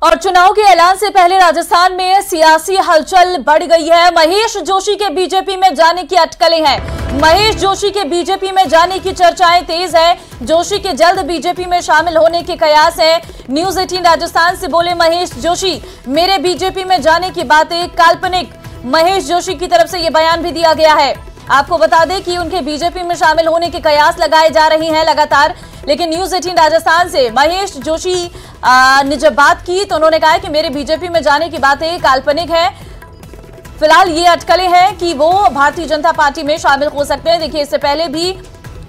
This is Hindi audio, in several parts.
और चुनाव के ऐलान से पहले राजस्थान में सियासी हलचल बढ़ गई है। महेश जोशी के बीजेपी में जाने की अटकलें हैं। महेश जोशी के बीजेपी में जाने की चर्चाएं तेज है। जोशी के जल्द बीजेपी में शामिल होने के कयास है। न्यूज 18 राजस्थान से बोले महेश जोशी, मेरे बीजेपी में जाने की बातें काल्पनिक। महेश जोशी की तरफ से यह बयान भी दिया गया है। आपको बता दें कि उनके बीजेपी में शामिल होने के कयास लगाए जा रहे हैं लगातार, लेकिन न्यूज 18 राजस्थान से महेश जोशी ने जब बात की तो उन्होंने कहा कि मेरे बीजेपी में जाने की बातें काल्पनिक है। फिलहाल ये अटकलें हैं कि वो भारतीय जनता पार्टी में शामिल हो सकते हैं। देखिए, इससे पहले भी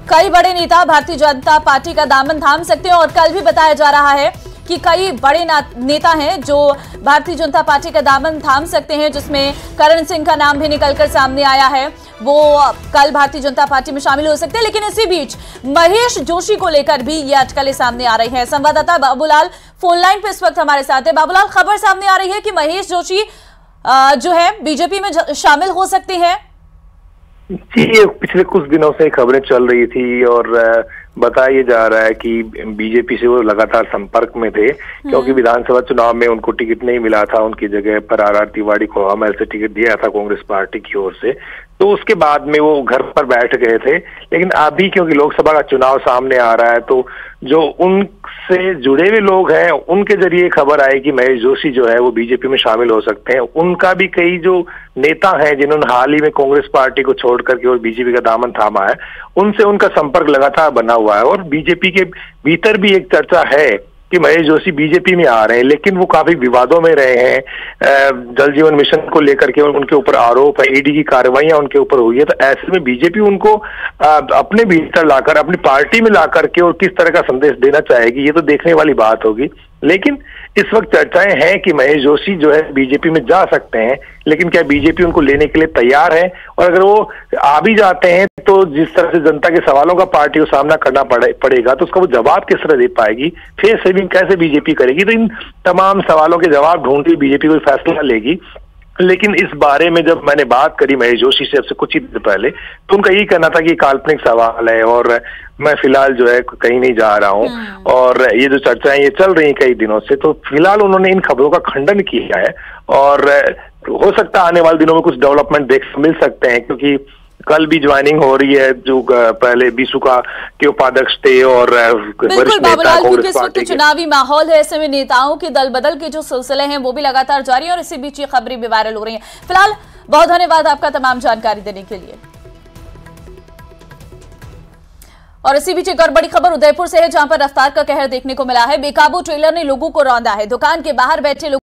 कई बड़े नेता भारतीय जनता पार्टी का दामन थाम सकते हैं और कल भी बताया जा रहा है कि कई बड़े नेता हैं जो भारतीय जनता पार्टी का दामन थाम सकते हैं, जिसमें करण सिंह का नाम भी निकलकर सामने आया है। वो कल भारतीय जनता पार्टी में शामिल हो सकते हैं। लेकिन इसी बीच महेश जोशी को लेकर भी ये अटकलें सामने आ रही हैं। संवाददाता बाबूलाल फोन लाइन पे इस वक्त हमारे साथ है। बाबूलाल, खबर सामने आ रही है कि महेश जोशी जो है बीजेपी में शामिल हो सकते हैं। जी, पिछले कुछ दिनों से खबरें चल रही थी और बताया जा रहा है कि बीजेपी से वो लगातार संपर्क में थे, क्योंकि विधानसभा चुनाव में उनको टिकट नहीं मिला था। उनकी जगह पर आर तिवारी को हवामहल से टिकट दिया था कांग्रेस पार्टी की ओर से। तो उसके बाद में वो घर पर बैठ गए थे। लेकिन अभी क्योंकि लोकसभा का चुनाव सामने आ रहा है, तो जो उनसे जुड़े हुए लोग हैं उनके जरिए खबर आई कि महेश जोशी जो है वो बीजेपी में शामिल हो सकते हैं। उनका भी कई जो नेता हैं जिन्होंने हाल ही में कांग्रेस पार्टी को छोड़ करके और बीजेपी का दामन थामा है, उनसे उनका संपर्क लगातार बना हुआ है। और बीजेपी के भीतर भी एक चर्चा है कि महेश जोशी बीजेपी में आ रहे हैं, लेकिन वो काफी विवादों में रहे हैं। जल जीवन मिशन को लेकर के उनके ऊपर आरोप है, ईडी की कार्रवाइयां उनके ऊपर हुई है। तो ऐसे में बीजेपी उनको अपने भीतर लाकर, अपनी पार्टी में लाकर के और किस तरह का संदेश देना चाहेगी, ये तो देखने वाली बात होगी। लेकिन इस वक्त चर्चाएं हैं कि महेश जोशी जो है बीजेपी में जा सकते हैं, लेकिन क्या बीजेपी उनको लेने के लिए तैयार है? और अगर वो आ भी जाते हैं तो जिस तरह से जनता के सवालों का पार्टी को सामना करना पड़ेगा, तो उसका वो जवाब किस तरह दे पाएगी, फेस सेविंग कैसे बीजेपी करेगी? तो इन तमाम सवालों के जवाब ढूंढती बीजेपी कोई फैसला लेगी। लेकिन इस बारे में जब मैंने बात करी महेश जोशी से अब से कुछ ही दिन पहले, तो उनका यही कहना था कि काल्पनिक सवाल है और मैं फिलहाल जो है कहीं नहीं जा रहा हूं। और ये जो चर्चाएं ये चल रही हैं कई दिनों से, तो फिलहाल उन्होंने इन खबरों का खंडन किया है। और हो सकता है आने वाले दिनों में कुछ डेवलपमेंट मिल सकते हैं, क्योंकि कल भी ज्वाइनिंग हो रही है जो पहले बीसुका के उपाध्यक्ष थे और बिल्कुल बाबूलाल, क्योंकि इस वक्त चुनावी माहौल है, ऐसे में नेताओं के दल बदल के जो सिलसिले हैं वो भी लगातार जारी है और इसी बीच ये खबरें भी वायरल हो रही हैं। फिलहाल बहुत धन्यवाद आपका तमाम जानकारी देने के लिए। और इसी बीच एक और बड़ी खबर उदयपुर से है, जहां पर रफ्तार का कहर देखने को मिला है। बेकाबू ट्रेलर ने लोगों को रौंदा है। दुकान के बाहर बैठे लोग